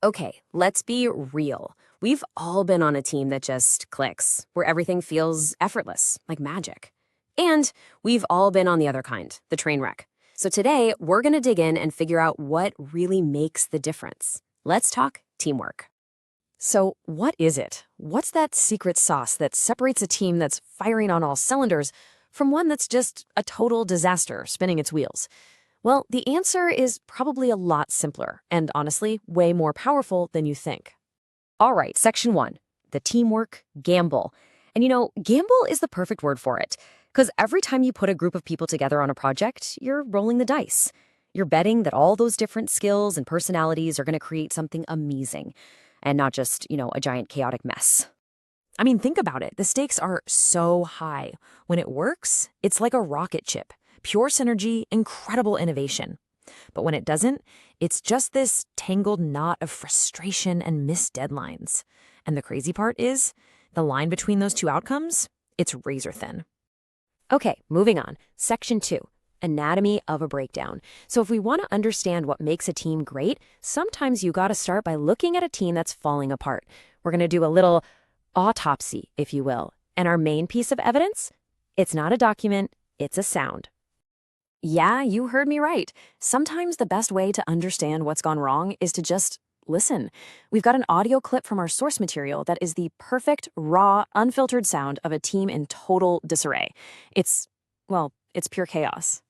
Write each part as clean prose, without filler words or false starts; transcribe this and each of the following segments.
Okay, let's be real. We've all been on a team that just clicks, where everything feels effortless, like magic. And we've all been on the other kind, the train wreck. So today, we're going to dig in and figure out what really makes the difference. Let's talk teamwork. So, what is it? What's that secret sauce that separates a team that's firing on all cylinders from one that's just a total disaster spinning its wheels? Well, the answer is probably a lot simpler and honestly, way more powerful than you think. All right, section one, the teamwork gamble. And gamble is the perfect word for it, because every time you put a group of people together on a project, you're rolling the dice. You're betting that all those different skills and personalities are going to create something amazing and not just, a giant chaotic mess. I mean, think about it. The stakes are so high. When it works, it's like a rocket ship. Pure synergy, incredible innovation. But when it doesn't, it's just this tangled knot of frustration and missed deadlines. And the crazy part is, the line between those two outcomes, it's razor thin. Okay, moving on. Section two, anatomy of a breakdown. So if we want to understand what makes a team great, sometimes you got to start by looking at a team that's falling apart. We're going to do a little autopsy, if you will. And our main piece of evidence? It's not a document, it's a sound. Yeah, you heard me right. Sometimes the best way to understand what's gone wrong is to just listen. We've got an audio clip from our source material that is the perfect, raw, unfiltered sound of a team in total disarray. It's pure chaos.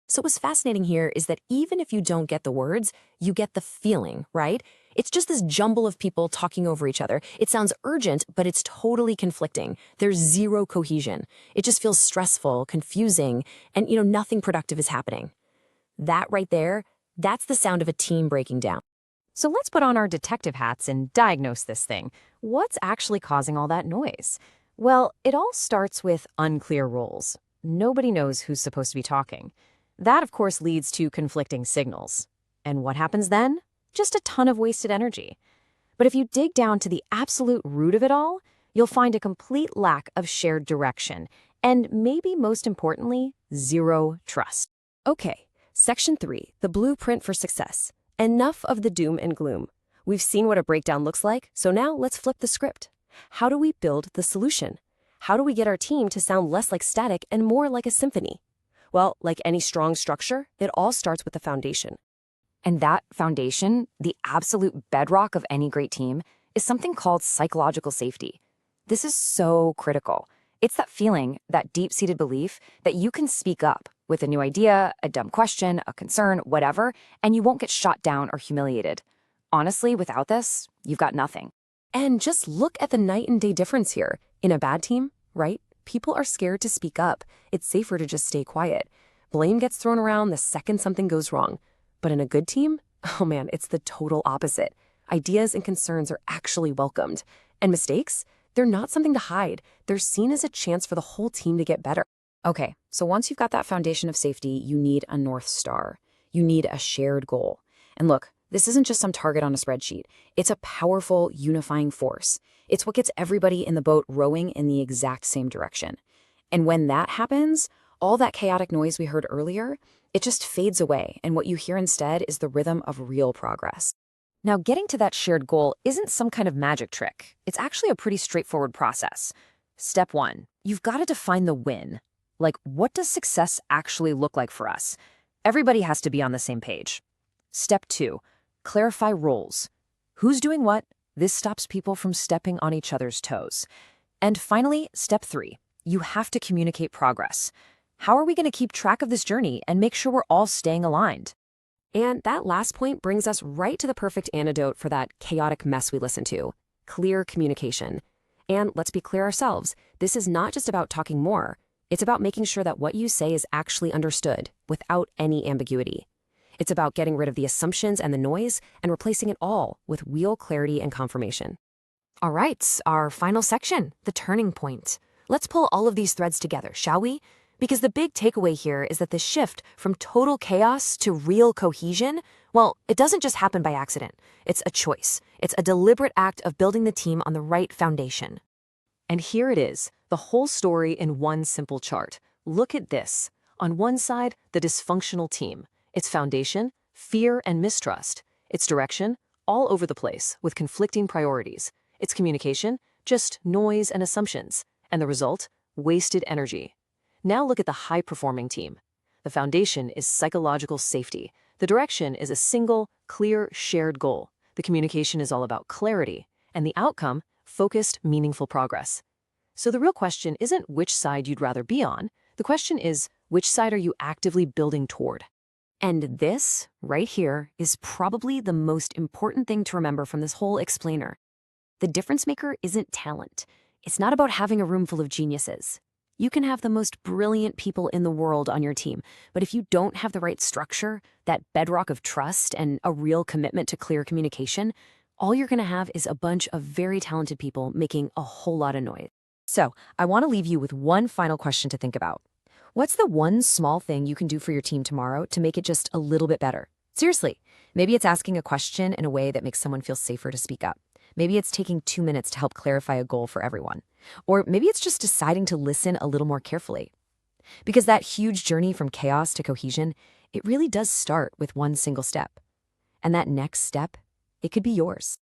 So what's fascinating here is that even if you don't get the words, you get the feeling, right? It's just this jumble of people talking over each other. It sounds urgent, but it's totally conflicting. There's zero cohesion. It just feels stressful, confusing, and nothing productive is happening. That right there, that's the sound of a team breaking down. So let's put on our detective hats and diagnose this thing. What's actually causing all that noise? Well, it all starts with unclear roles. Nobody knows who's supposed to be talking. That, of course, leads to conflicting signals. And what happens then? Just a ton of wasted energy. But if you dig down to the absolute root of it all, you'll find a complete lack of shared direction, and maybe most importantly, zero trust. Okay, section three, the blueprint for success. Enough of the doom and gloom. We've seen what a breakdown looks like, so now let's flip the script. How do we build the solution? How do we get our team to sound less like static and more like a symphony? Well, like any strong structure, it all starts with the foundation. And that foundation, the absolute bedrock of any great team, is something called psychological safety. This is so critical. It's that feeling, that deep-seated belief that you can speak up with a new idea, a dumb question, a concern, whatever, and you won't get shot down or humiliated. Honestly, without this, you've got nothing. And just look at the night and day difference here. In a bad team, right? People are scared to speak up. It's safer to just stay quiet. Blame gets thrown around the second something goes wrong. But in a good team, oh man, it's the total opposite. Ideas and concerns are actually welcomed. And mistakes, they're not something to hide. They're seen as a chance for the whole team to get better. Okay, so once you've got that foundation of safety, you need a North Star. You need a shared goal. And look, this isn't just some target on a spreadsheet. It's a powerful, unifying force. It's what gets everybody in the boat rowing in the exact same direction. And when that happens, all that chaotic noise we heard earlier, it just fades away, and what you hear instead is the rhythm of real progress. Now, getting to that shared goal isn't some kind of magic trick. It's actually a pretty straightforward process. Step one, you've got to define the win. Like, what does success actually look like for us? Everybody has to be on the same page. Step two, clarify roles. Who's doing what? This stops people from stepping on each other's toes. And finally, step three, you have to communicate progress. How are we going to keep track of this journey and make sure we're all staying aligned? And that last point brings us right to the perfect antidote for that chaotic mess we listened to: clear communication. And let's be clear ourselves, this is not just about talking more. It's about making sure that what you say is actually understood without any ambiguity. It's about getting rid of the assumptions and the noise and replacing it all with real clarity and confirmation. All right, our final section, the turning point. Let's pull all of these threads together, shall we? Because the big takeaway here is that the shift from total chaos to real cohesion, well, it doesn't just happen by accident. It's a choice. It's a deliberate act of building the team on the right foundation. And here it is, the whole story in one simple chart. Look at this. On one side, the dysfunctional team. Its foundation, fear and mistrust. Its direction, all over the place with conflicting priorities. It's communication, just noise and assumptions. And the result? Wasted energy. Now look at the high-performing team. The foundation is psychological safety. The direction is a single, clear, shared goal. The communication is all about clarity. And the outcome, focused, meaningful progress. So the real question isn't which side you'd rather be on. The question is, which side are you actively building toward? And this, right here, is probably the most important thing to remember from this whole explainer. The difference maker isn't talent. It's not about having a room full of geniuses. You can have the most brilliant people in the world on your team, but if you don't have the right structure, that bedrock of trust, and a real commitment to clear communication, all you're going to have is a bunch of very talented people making a whole lot of noise. So, I want to leave you with one final question to think about. What's the one small thing you can do for your team tomorrow to make it just a little bit better? Seriously, maybe it's asking a question in a way that makes someone feel safer to speak up. Maybe it's taking 2 minutes to help clarify a goal for everyone. Or maybe it's just deciding to listen a little more carefully. Because that huge journey from chaos to cohesion, it really does start with one single step. And that next step, it could be yours.